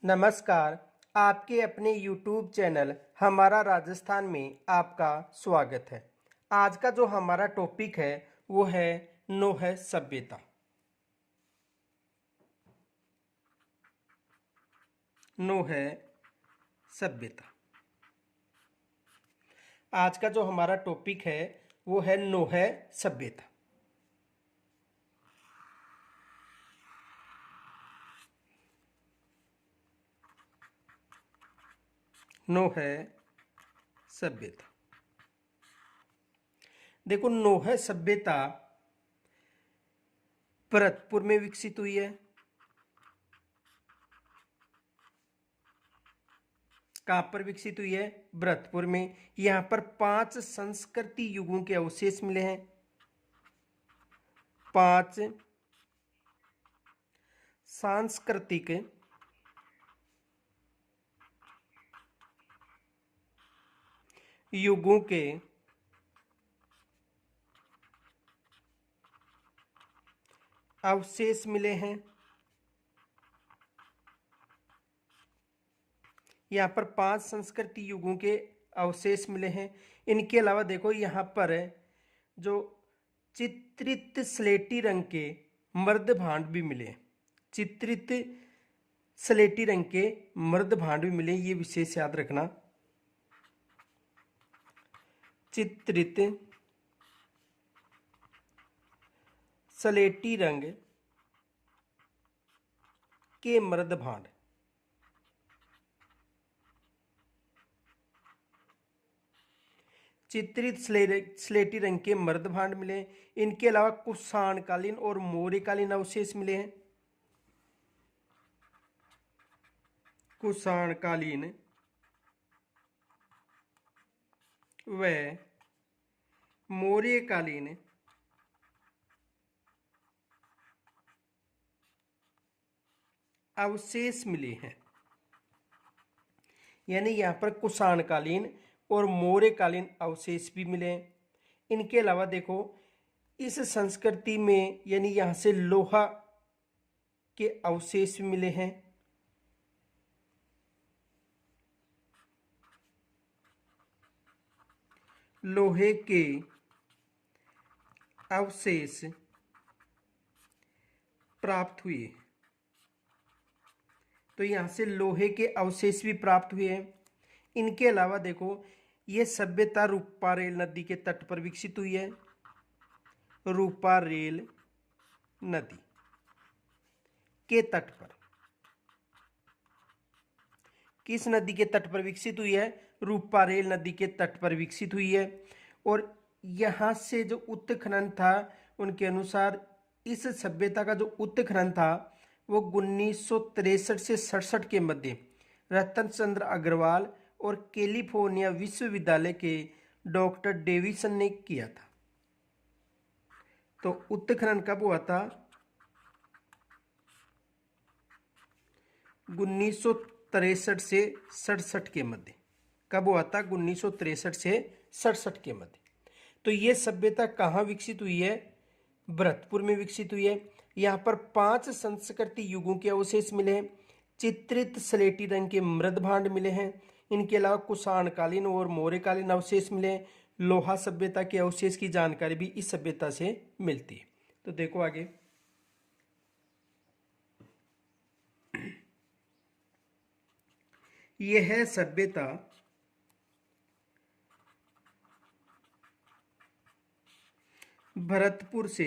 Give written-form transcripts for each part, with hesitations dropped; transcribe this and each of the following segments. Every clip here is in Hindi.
नमस्कार। आपके अपने YouTube चैनल हमारा राजस्थान में आपका स्वागत है। आज का जो हमारा टॉपिक है वो है नोह सभ्यता। नोह सभ्यता। आज का जो हमारा टॉपिक है वो है नोह सभ्यता। नोह सभ्यता। देखो, नोह सभ्यता भरतपुर में विकसित हुई है। कहाँ पर विकसित हुई है? भरतपुर में। यहाँ पर 5 संस्कृति युगों के अवशेष मिले हैं। 5 सांस्कृतिक युगों के अवशेष मिले हैं। यहाँ पर 5 संस्कृति युगों के अवशेष मिले हैं। इनके अलावा देखो, यहाँ पर जो चित्रित स्लेटी रंग के मर्द भांड भी मिले। चित्रित स्लेटी रंग के मर्द भांड भी मिले, ये विशेष याद रखना। चित्रित स्लेटी रंग के मर्द भांड। चित्रित स्लेटी रंग के मर्द भांड मिले। इनके अलावा कुषाणकालीन और मौर्यकालीन अवशेष मिले हैं। कुषाणकालीन व मौर्यकालीन अवशेष मिले हैं। यानी यहाँ पर कुषाणकालीन और मौर्यकालीन अवशेष भी मिले हैं। इनके अलावा देखो, इस संस्कृति में यानी यहाँ से लोहा के अवशेष भी मिले हैं। लोहे के अवशेष प्राप्त हुए। तो यहाँ से लोहे के अवशेष भी प्राप्त हुए हैं। इनके अलावा देखो, ये सभ्यता रूपारेल नदी के तट पर विकसित हुई है। रूपारेल नदी के तट पर। किस नदी के तट पर विकसित हुई है? रूपारेल नदी के तट पर विकसित हुई है। और यहाँ से जो उत्खनन था, उनके अनुसार इस सभ्यता का जो उत्खनन था वो 1963 से 67 के मध्य रतन चंद्र अग्रवाल और कैलिफोर्निया विश्वविद्यालय के डॉक्टर डेविसन ने किया था। तो उत्खनन कब हुआ था? 1963 से 67 के मध्य। कब हुआ था? 1963 से 67 के मध्य। तो ये सभ्यता कहाँ विकसित हुई है? भरतपुर में विकसित हुई है। यहाँ पर 5 संस्कृति युगों के अवशेष मिले हैं। चित्रित स्लेटी रंग के मृद भांड मिले हैं। इनके अलावा कुषाणकालीन और मौर्यकालीन अवशेष मिले हैं। लोहा सभ्यता के अवशेष की जानकारी भी इस सभ्यता से मिलती है। तो देखो आगे, यह है सभ्यता भरतपुर से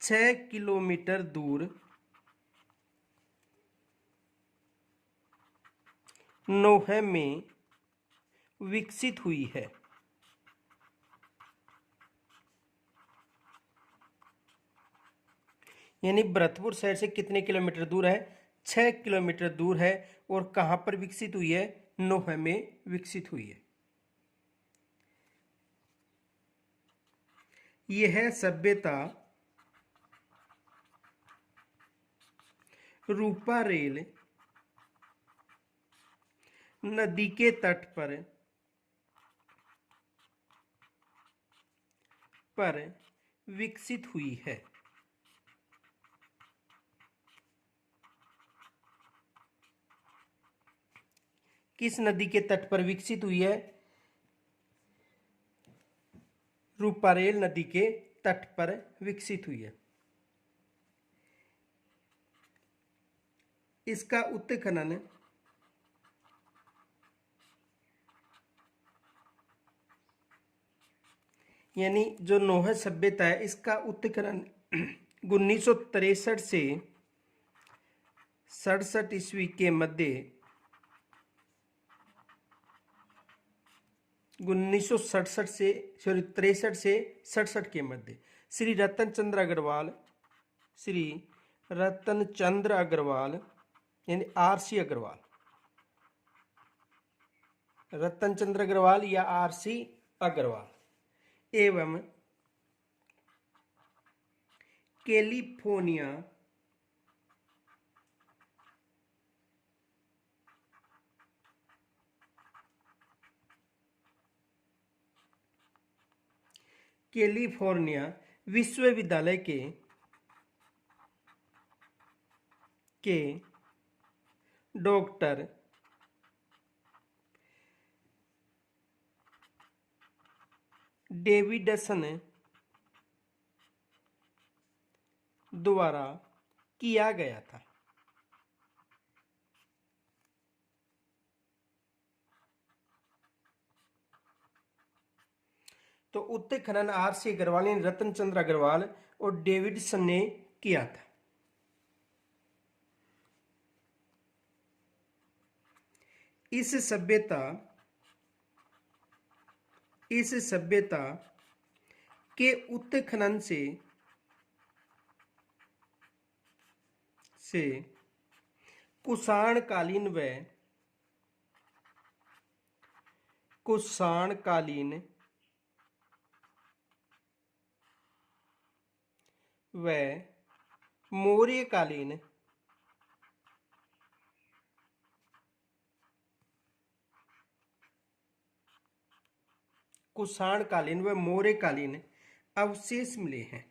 6 किलोमीटर दूर नोह में विकसित हुई है। यानी भरतपुर शहर से कितने किलोमीटर दूर है? 6 किलोमीटर दूर है। और कहाँ पर विकसित हुई है? नोह में विकसित हुई है। यह सभ्यता रूपारेल नदी के तट पर विकसित हुई है। किस नदी के तट पर विकसित हुई है? रूपारेल नदी के तट पर विकसित हुई है। इसका उत्खनन यानी जो नोह सभ्यता है इसका उत्खनन 1963 से 67 ईस्वी के मध्य 1967 से 63 से 67 के मध्य श्री रतन चंद्र अग्रवाल यानी आरसी अग्रवाल, रतन चंद्र अग्रवाल या आरसी अग्रवाल एवं कैलिफोर्निया विश्वविद्यालय के डॉक्टर डेविडसन द्वारा किया गया था। तो उत्खनन आरसी अग्रवाल यानी रतन चंद्र अग्रवाल और डेविडसन ने किया था। इस सभ्यता के उत्खनन से कुषाणकालीन व मौर्यकालीन अवशेष मिले हैं।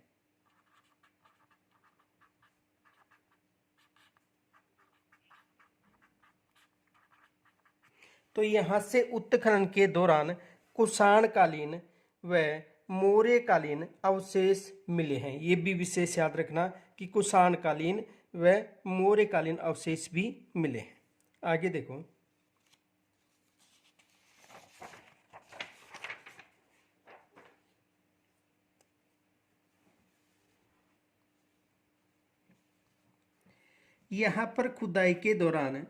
तो यहां से उत्खनन के दौरान कुषाणकालीन व मौर्यकालीन अवशेष मिले हैं। ये भी विशेष याद रखना कि कुषाणकालीन व मौर्यकालीन अवशेष भी मिले हैं। आगे देखो, यहां पर खुदाई के दौरान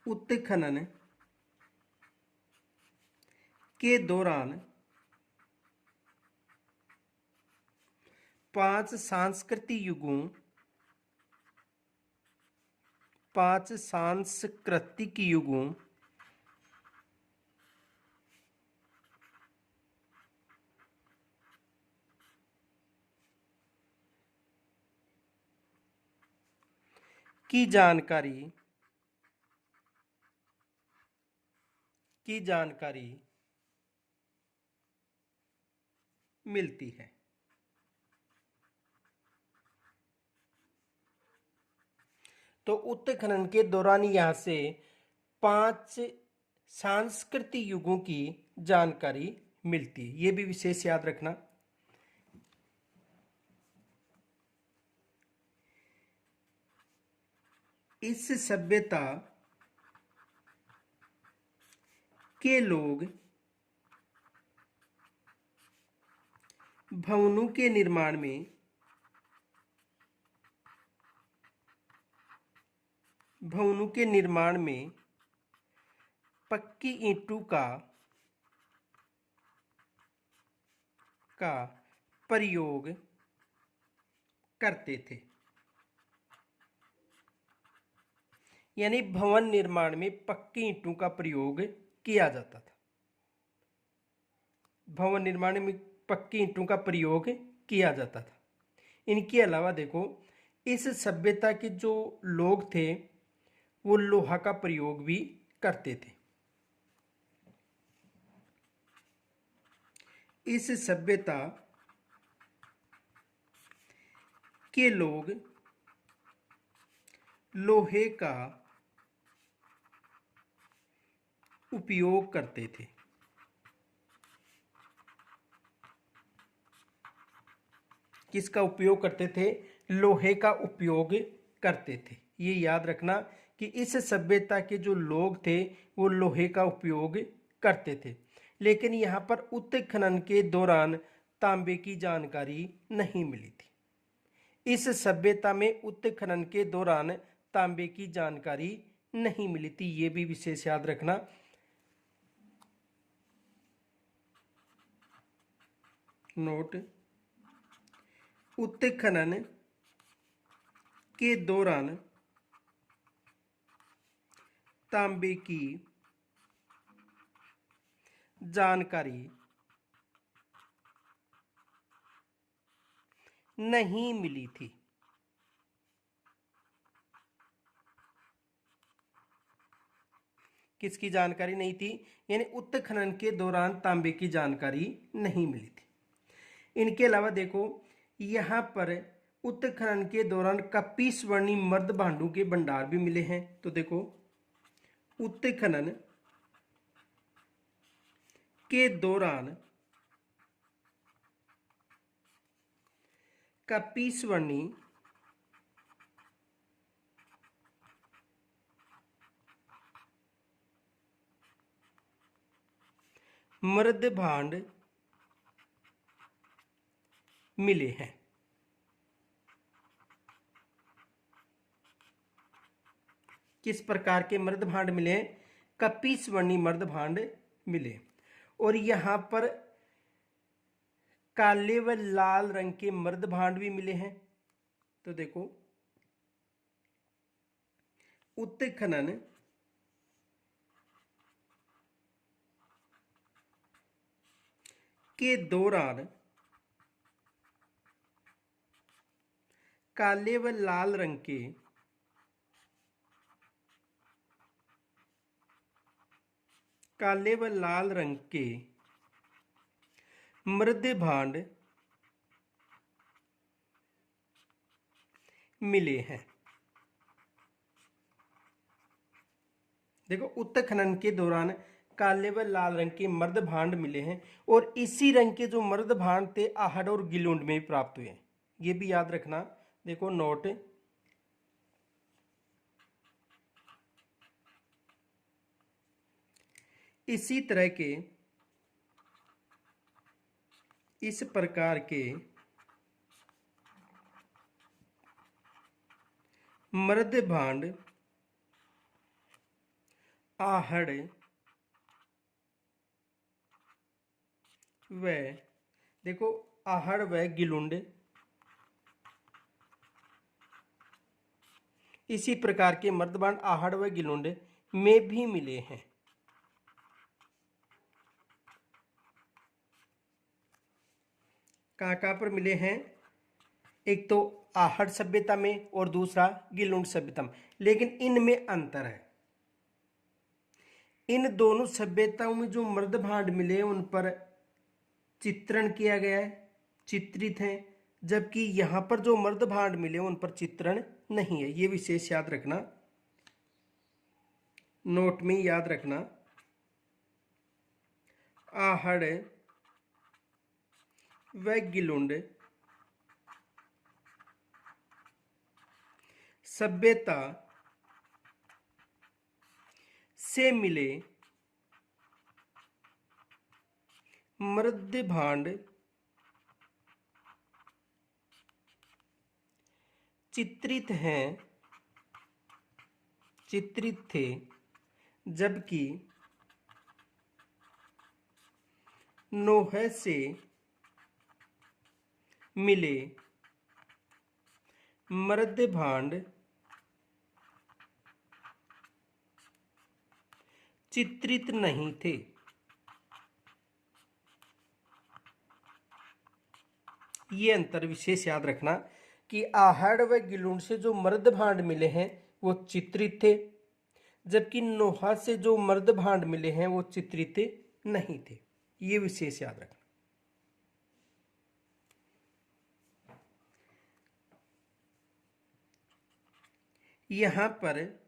उत्खनन के दौरान 5 सांस्कृतिक युगों की जानकारी मिलती है। तो उत्खनन के दौरान यहां से 5 सांस्कृतिक युगों की जानकारी मिलती है। यह भी विशेष याद रखना। इस सभ्यता के लोग भवनों के निर्माण में पक्की ईंटों का प्रयोग करते थे। यानी भवन निर्माण में पक्की ईंटों का प्रयोग किया जाता था। भवन निर्माण में पक्की ईंटों का प्रयोग किया जाता था। इनके अलावा देखो, इस सभ्यता के जो लोग थे वो लोहा का प्रयोग भी करते थे। इस सभ्यता के लोग लोहे का उपयोग करते थे। किसका उपयोग करते थे? लोहे का उपयोग करते थे। ये याद रखना कि इस सभ्यता के जो लोग थे वो लोहे का उपयोग करते थे। लेकिन यहाँ पर उत्खनन के दौरान तांबे की जानकारी नहीं मिली थी। इस सभ्यता में उत्खनन के दौरान तांबे की जानकारी नहीं मिली थी। ये भी विशेष याद रखना। नोट, उत्खनन के दौरान तांबे की जानकारी नहीं मिली थी। किसकी जानकारी नहीं थी? यानी उत्खनन के दौरान तांबे की जानकारी नहीं मिली थी। इनके अलावा देखो यहाँ पर उत्खनन के दौरान कपी स्वर्णी मर्द भांडों के भंडार भी मिले हैं। तो देखो उत्खनन के दौरान कपी स्वर्णी मर्द भांड मिले हैं। किस प्रकार के मर्द भांड मिले? कपी स्वर्णी मर्द भांड मिले। और यहां पर काले व लाल रंग के मर्द भांड भी मिले हैं। तो देखो उत्खनन के दौरान काले व लाल रंग के मर्द भांड मिले हैं। देखो उत्खनन के दौरान काले व लाल रंग के मर्द भांड मिले हैं और इसी रंग के जो मर्द भांड थे आहड़ और गिलुंड में भी प्राप्त हुए। ये भी याद रखना। देखो नोट, इसी तरह के इस प्रकार के मर्द भांड आहड़ व देखो आहड़ व गिलुंड, इसी प्रकार के मर्द भांड आहड़ व गिलुंड में भी मिले हैं। कहाँ पर मिले हैं? एक तो आहड़ सभ्यता में और दूसरा गिलुंड सभ्यता में। लेकिन इनमें अंतर है। इन दोनों सभ्यताओं में जो मर्द भांड मिले उन पर चित्रण किया गया है, चित्रित हैं, जबकि यहां पर जो मर्द भांड मिले उन पर चित्रण नहीं है। ये विशेष याद रखना, नोट में याद रखना। आहड़ व गिलुंड सभ्यता से मिले मर्द भांड चित्रित थे, जबकि नोह से मिले मर्द भांड चित्रित नहीं थे। ये अंतर विशेष याद रखना कि आहड़ व गिलुंड से जो मर्द भांड मिले हैं वो चित्रित थे, जबकि नोहा से जो मर्द भांड मिले हैं वो चित्रित नहीं थे। ये विशेष याद रखना। यहाँ पर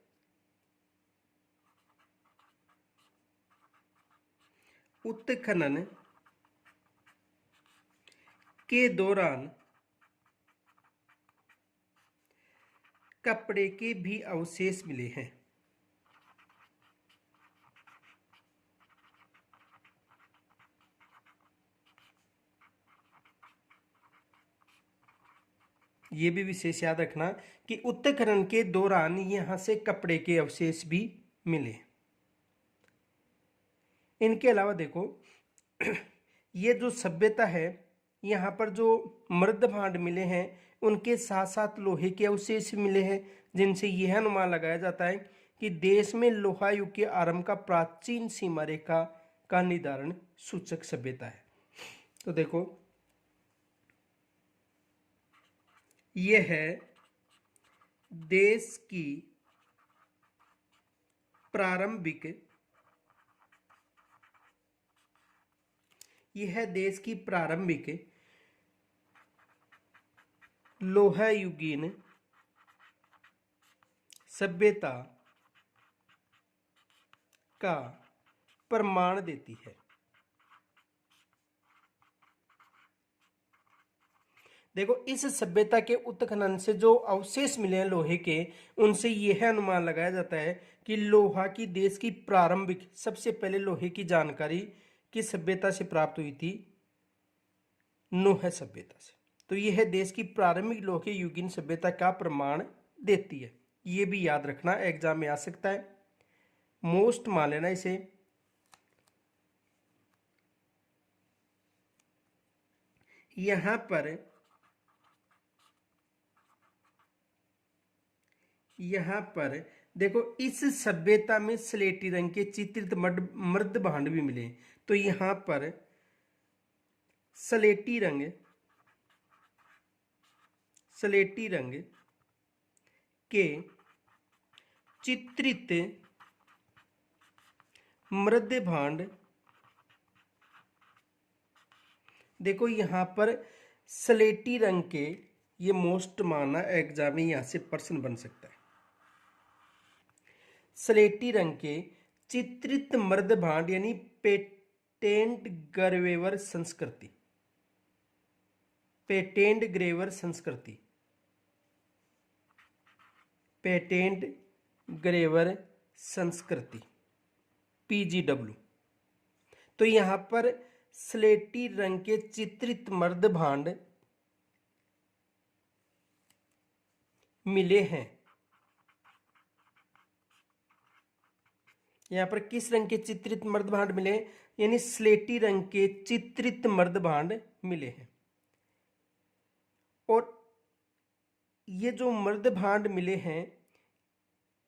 उत्खनन के दौरान कपड़े के भी अवशेष मिले हैं। ये भी विशेष याद रखना कि उत्खनन के दौरान यहां से कपड़े के अवशेष भी मिले। इनके अलावा देखो ये जो सभ्यता है, यहाँ पर जो मृद भांड मिले हैं उनके साथ साथ लोहे के अवशेष मिले हैं, जिनसे यह अनुमान लगाया जाता है कि देश में लोहा युग के आरंभ का प्राचीन सीमा रेखा का निर्धारण सूचक सभ्यता है। तो देखो यह है देश की प्रारंभिक लोहा युगीन सभ्यता का प्रमाण देती है। देखो इस सभ्यता के उत्खनन से जो अवशेष मिले हैं लोहे के, उनसे यह अनुमान लगाया जाता है कि लोहा की देश की प्रारंभिक सबसे पहले लोहे की जानकारी किस सभ्यता से प्राप्त हुई थी? नूह सभ्यता से। तो यह देश की प्रारंभिक लोहे युगीन सभ्यता का प्रमाण देती है। ये भी याद रखना, एग्जाम में आ सकता है, मोस्ट मान लेना इसे। यहां पर देखो इस सभ्यता में स्लेटी रंग के चित्रित मृद भांड भी मिले। तो यहां पर स्लेटी रंग के चित्रित मृद भांड, देखो यहां पर स्लेटी रंग के, ये मोस्ट माना एग्जाम में यहां से प्रश्न बन सकता है। स्लेटी रंग के चित्रित मृद भांड यानी पेटेंट ग्रेवर संस्कृति, पेटेंट ग्रेवर संस्कृति PGW। तो यहां पर स्लेटी रंग के चित्रित मृद भांड मिले हैं। यहां पर किस रंग के चित्रित मृद भांड मिले? यानी स्लेटी रंग के चित्रित मृद भांड मिले हैं। और ये जो मृद भांड मिले हैं,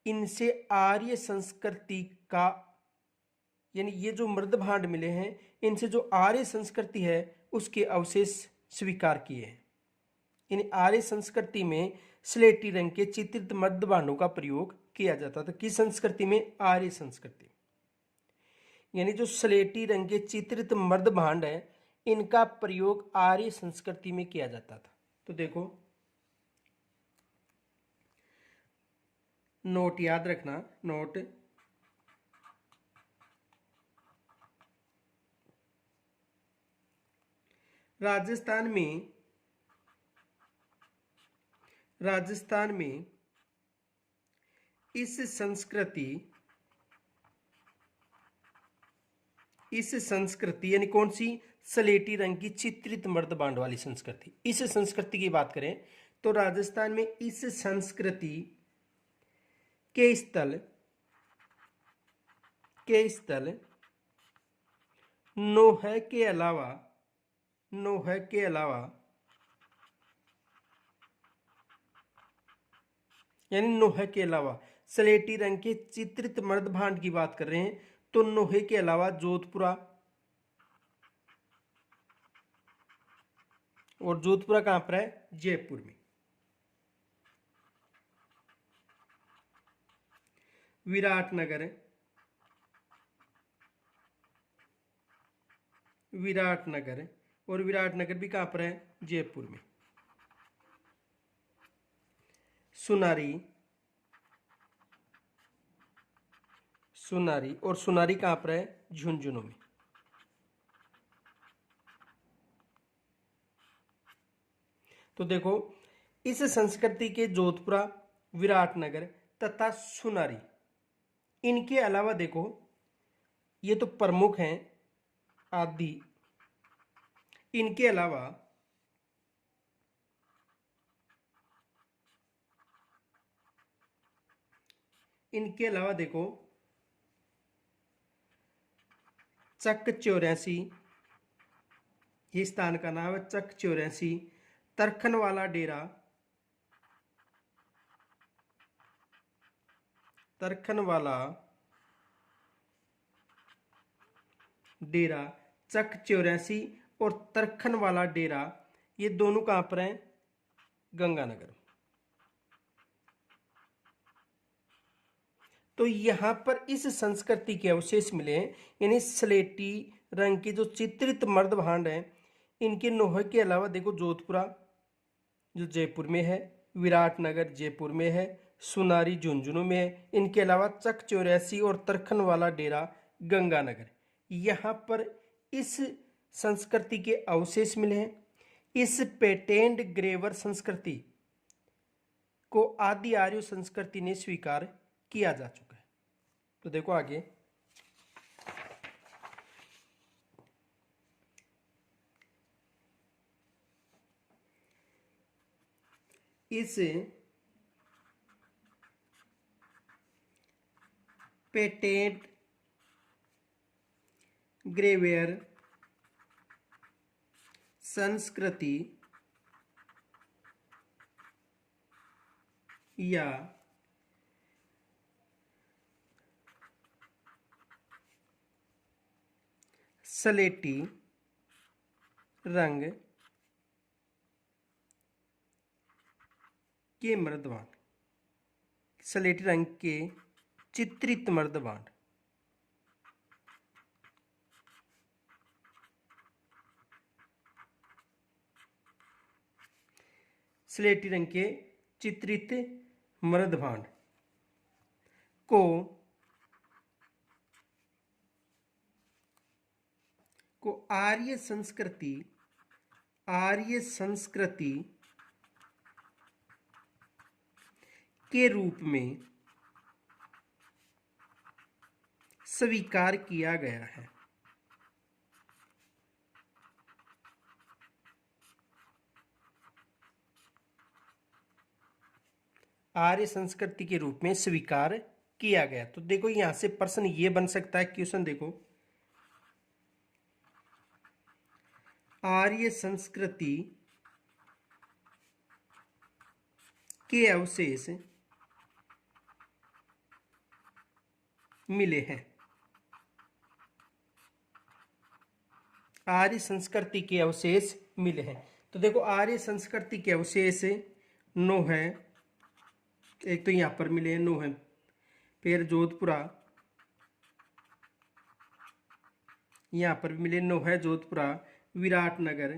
इनसे आर्य संस्कृति का, यानी ये जो मृद भांड मिले हैं इनसे जो आर्य संस्कृति है उसके अवशेष स्वीकार किए हैं। यानी आर्य संस्कृति में स्लेटी रंग के चित्रित मृद भांडों का प्रयोग किया जाता था। किस संस्कृति में? आर्य संस्कृति। यानी जो स्लेटी रंग के चित्रित मृद भांड है इनका प्रयोग आर्य संस्कृति में किया जाता था। तो देखो नोट याद रखना, नोट राजस्थान में इस संस्कृति यानी कौन सी? स्लेटी रंग की चित्रित मृद भांड वाली संस्कृति। इस संस्कृति की बात करें तो राजस्थान में इस संस्कृति के स्थल नोह के अलावा यानी नोह के अलावा स्लेटी रंग के चित्रित मृद भांड की बात कर रहे हैं तो नोहे के अलावा जोधपुरा, और जोधपुरा कहां पर है? जयपुर में। विराटनगर और विराटनगर भी कहां पर है? जयपुर में। सुनारी सुनारी, और सुनारी कहाँ पर है? झुंझुनू में। तो देखो इस संस्कृति के जोधपुरा, विराटनगर तथा सुनारी, इनके अलावा देखो ये तो प्रमुख हैं आदि, इनके अलावा देखो चक 84, ये स्थान का नाम है चक 84, तरखन वाला डेरा, तरखन वाला डेरा, चक 84 और तरखन वाला डेरा, ये दोनों कहां पर हैं? गंगानगर। तो यहां पर इस संस्कृति के अवशेष मिले हैं, यानी स्लेटी रंग के जो चित्रित मर्द भांड हैं, इनके नोहे के अलावा देखो जोधपुरा जो जयपुर में है, विराटनगर जयपुर में है, सुनारी झुंझुनू में है, इनके अलावा चक 84 और तरखन वाला डेरा गंगानगर, यहाँ पर इस संस्कृति के अवशेष मिले हैं। इस पेटेंट ग्रेवर संस्कृति को आदि आर्य संस्कृति ने स्वीकार किया जा चुका है। तो देखो आगे, इस पेटेंट ग्रेवियर संस्कृति या स्लेटी रंग के मर्दबांड, स्लेटी रंग के चित्रित मर्दबांड, स्लेटी रंग के चित्रित मर्दभांड को आर्य संस्कृति के रूप में स्वीकार किया गया है। आर्य संस्कृति के रूप में स्वीकार किया गया। तो देखो यहां से प्रश्न ये बन सकता है, क्वेश्चन देखो, आर्य संस्कृति के अवशेष मिले हैं। आर्य संस्कृति के अवशेष मिले हैं। तो देखो आर्य संस्कृति के अवशेष 9 है, एक तो यहां पर मिले हैं 9 है, फिर जोधपुरा, यहां पर मिले 9 है जोधपुरा, विराटनगर,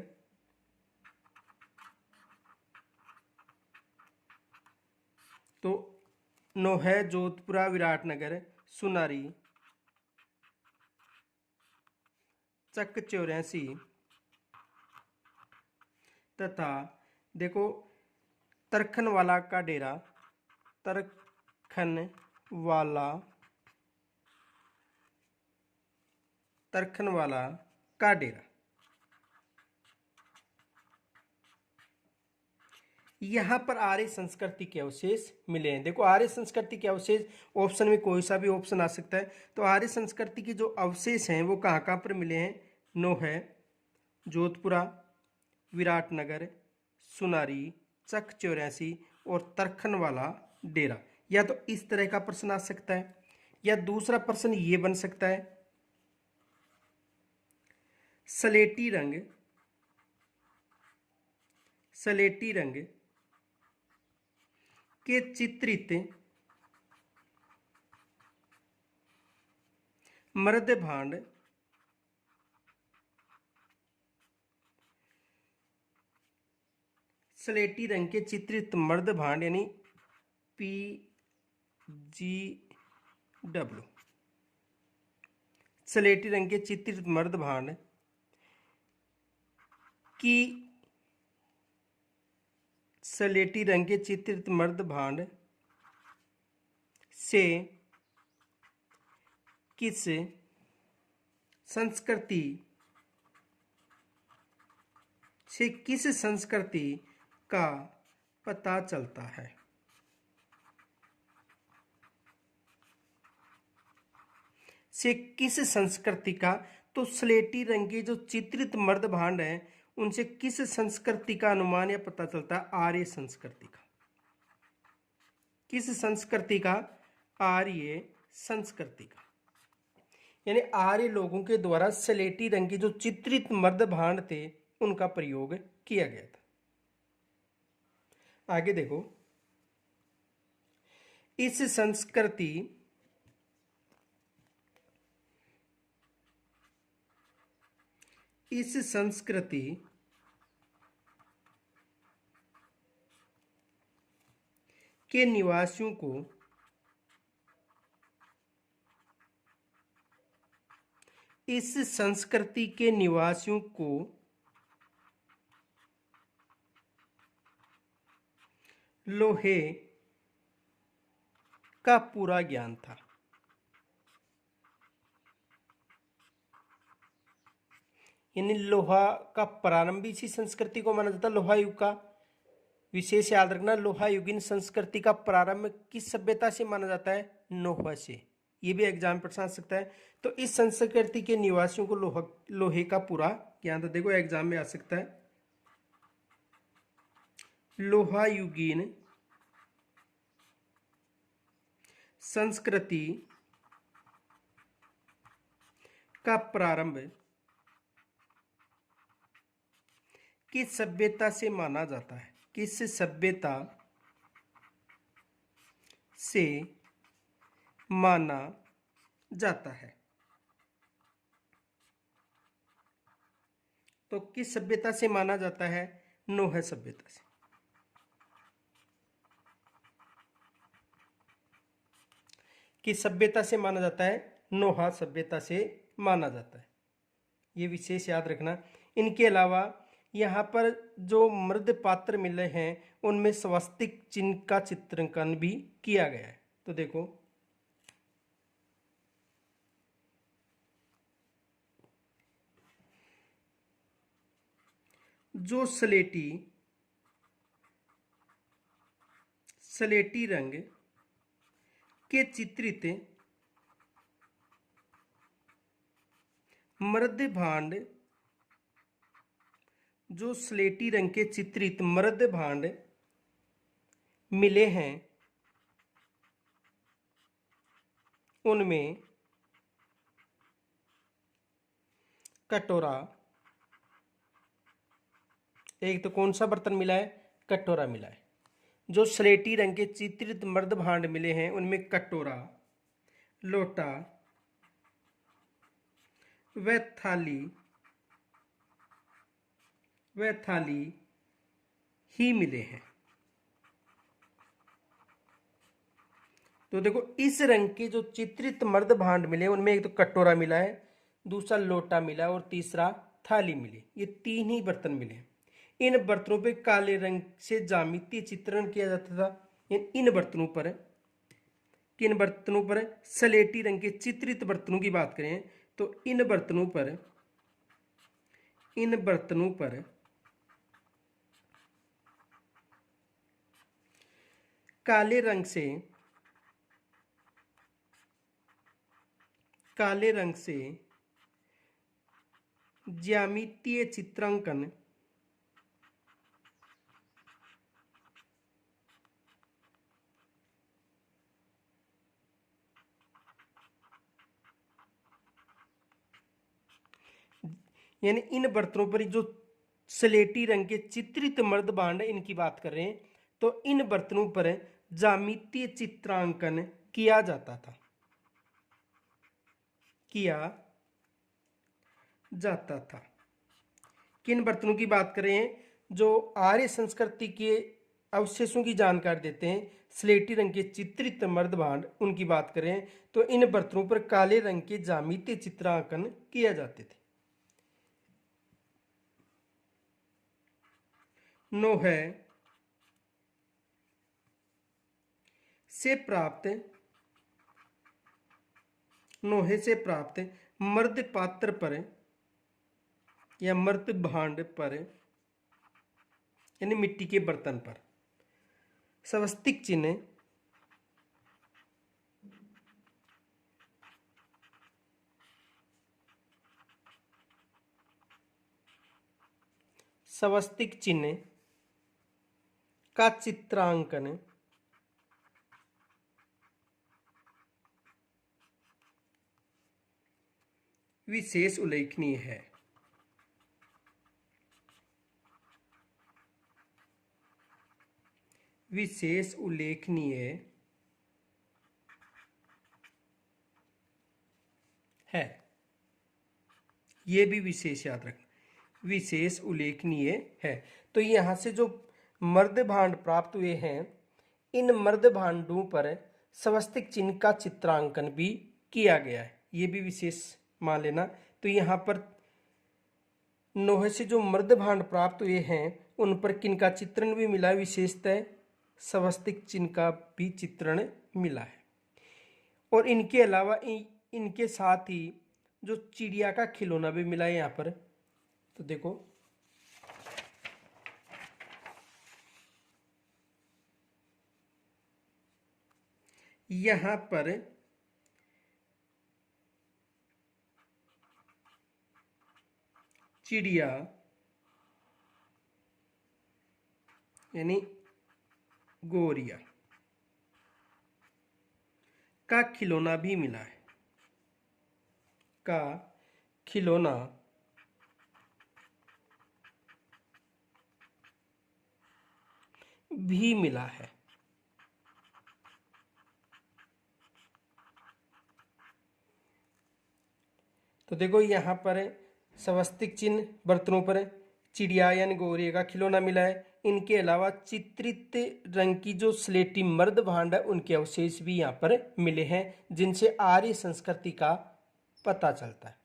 तो 9 है जोधपुरा, विराटनगर, सुनारी, चक 84 तथा देखो तरखनवाला का डेरा, तरखनवाला का डेरा, यहां पर आर्य संस्कृति के अवशेष मिले हैं। देखो आर्य संस्कृति के अवशेष ऑप्शन में कोई सा भी ऑप्शन आ सकता है। तो आर्य संस्कृति के जो अवशेष हैं वो कहाँ कहाँ पर मिले हैं? 9 है जोधपुरा, विराटनगर, सुनारी, चक 84 और तरखनवाला डेरा। या तो इस तरह का प्रश्न आ सकता है, या दूसरा प्रश्न ये बन सकता है, स्लेटी रंग के चित्रित मर्दभांड स्लेटी रंग के चित्रित मर्दभांड यानी PGW स्लेटी रंग के चित्रित मर्द भांड की स्लेटी रंग के चित्रित मर्द भांड से किस संस्कृति का पता चलता है। से किस संस्कृति का, तो स्लेटी रंग के जो चित्रित मर्द भांड हैं उनसे किस संस्कृति का अनुमान या पता चलता है? आर्य संस्कृति का। किस संस्कृति का? आर्य संस्कृति का। यानी आर्य लोगों के द्वारा स्लेटी रंग के जो चित्रित मर्द भांड थे उनका प्रयोग किया गया था। आगे देखो, इस संस्कृति के निवासियों को लोहे का पूरा ज्ञान था। यानी लोहा का प्रारंभ इसी संस्कृति को माना जाता है। लोहा युग का विशेष याद रखना, लोहा युगीन संस्कृति का प्रारंभ किस सभ्यता से माना जाता है? नोह से। ये भी एग्जाम पर आ सकता है। तो इस संस्कृति के निवासियों को लोहे का पूरा ज्ञान था। देखो एग्जाम में आ सकता है, लोहा युगीन संस्कृति का प्रारंभ किस सभ्यता से माना जाता है? किस सभ्यता से माना जाता है? तो किस सभ्यता से माना जाता है? नोह सभ्यता से। किस सभ्यता से माना जाता है? नोहा सभ्यता से माना जाता है। ये विशेष याद रखना। इनके अलावा यहाँ पर जो मृद पात्र मिले हैं उनमें स्वस्तिक चिन्ह का चित्रांकन भी किया गया है। तो देखो, जो स्लेटी रंग के चित्रित मृद भांड, जो स्लेटी रंग के चित्रित मृद भांड मिले हैं उनमें कटोरा, एक तो कौन सा बर्तन मिला है? कटोरा मिला है। जो स्लेटी रंग के चित्रित मर्द भांड मिले हैं उनमें कटोरा, लोटा व थाली ही मिले हैं। तो देखो, इस रंग के जो चित्रित मर्द भांड मिले उनमें एक तो कटोरा मिला है, दूसरा लोटा मिला है और तीसरा थाली मिली। ये तीन ही बर्तन मिले हैं। इन बर्तनों पे काले रंग से ज्यामितीय चित्रण किया जाता था। इन बर्तनों पर, किन बर्तनों पर? स्लेटी रंग के चित्रित बर्तनों की बात करें तो इन बर्तनों पर काले रंग से ज्यामितीय चित्रांकन यानी इन बर्तनों पर जो स्लेटी रंग के चित्रित मर्द भांड इनकी बात कर रहे हैं, तो इन बर्तनों पर ज्यामितीय चित्रांकन किया जाता था। किन बर्तनों की बात कर रहे हैं? जो आर्य संस्कृति के अवशेषों की जानकारी देते हैं। स्लेटी रंग के चित्रित मर्द भांड उनकी बात करें तो इन बर्तनों पर काले रंग के ज्यामितीय चित्रांकन किए जाते थे। 9 है से प्राप्त मर्द पात्र पर या मर्द भांड पर यानी मिट्टी के बर्तन पर स्वस्तिक चिन्ह का चित्रांकन विशेष उल्लेखनीय है। विशेष उल्लेखनीय है, ये भी विशेष याद रखना, विशेष उल्लेखनीय है। तो यहां से जो मर्द भांड प्राप्त हुए हैं, इन मर्द भांडों पर स्वस्तिक चिन्ह का चित्रांकन भी किया गया है, ये भी विशेष मान लेना। तो यहाँ पर नोहे से जो मर्द भांड प्राप्त हुए हैं उन पर किनका चित्रण भी मिला है, विशेषतः स्वस्तिक चिन्ह का भी चित्रण मिला है। और इनके अलावा इनके साथ ही जो चिड़िया का खिलौना भी मिला है यहाँ पर। तो देखो यहाँ पर चिड़िया यानी गोरिया का खिलौना भी मिला है, का खिलौना भी मिला है। तो देखो यहाँ पर स्वस्तिक चिन्ह बर्तनों पर चिड़िया यानी गौरिया का खिलौना मिला है। इनके अलावा चित्रित रंग की जो स्लेटी मर्द भांड है उनके अवशेष भी यहाँ पर मिले हैं, जिनसे आर्य संस्कृति का पता चलता है।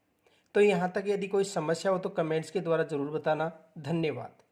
तो यहाँ तक यदि कोई समस्या हो तो कमेंट्स के द्वारा जरूर बताना। धन्यवाद।